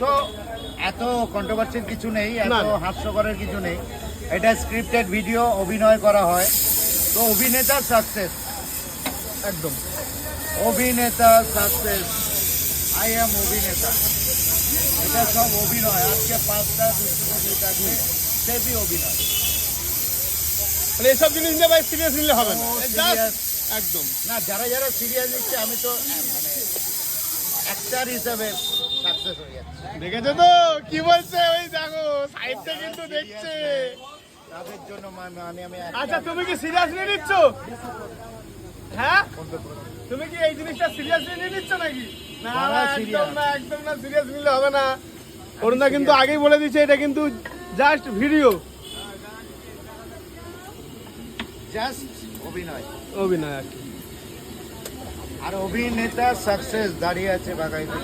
তো এত কন্ট্রোভার্সির কিছু নেই, এত হাস্যকরের কিছু নেই। এটা স্ক্রিপ্টেড ভিডিও, অভিনয় করা হয়। তো অভিনেতা সাকসেস, একদম অভিনেতা সাকসেস, আই এম অভিনেতা। এটা সব অভিনয়। আজকে 5টা দুষ্কৃতী থাকবে, সেবই অভিনয়। মানে এসব জিনিস নিয়ে ভাই সিরিয়াস নিলে হবে না, Serious একদম না। যারা যারা সিরিয়াস নিচ্ছে, আমি তো মানে অ্যাক্টর হিসেবে সাকসেস হয়ে যাচ্ছে। দেখেছো তো কি বলছে, ওই দেখো সাইডটা কিন্তু দেখছে। তাদের জন্য মানে আমি আচ্ছা তুমি কি সিরিয়াস নিয়ে নিচ্ছ? হ্যাঁ তুমি কি এই জিনিসটা সিরিয়াস নিয়ে নিচ্ছ নাকি? না যারা একদম serious। না, একদম না, সিরিয়াস নিলে হবে না। অরুণদা কিন্তু আগেই বলে দিচ্ছে এটা কিন্তু জাস্ট ভিডিও, জাস্ট অভিনয়। অভিনয় আর কি। আর অভিনেতা সাকসেস দাঁড়িয়ে আছে বাগাইতে।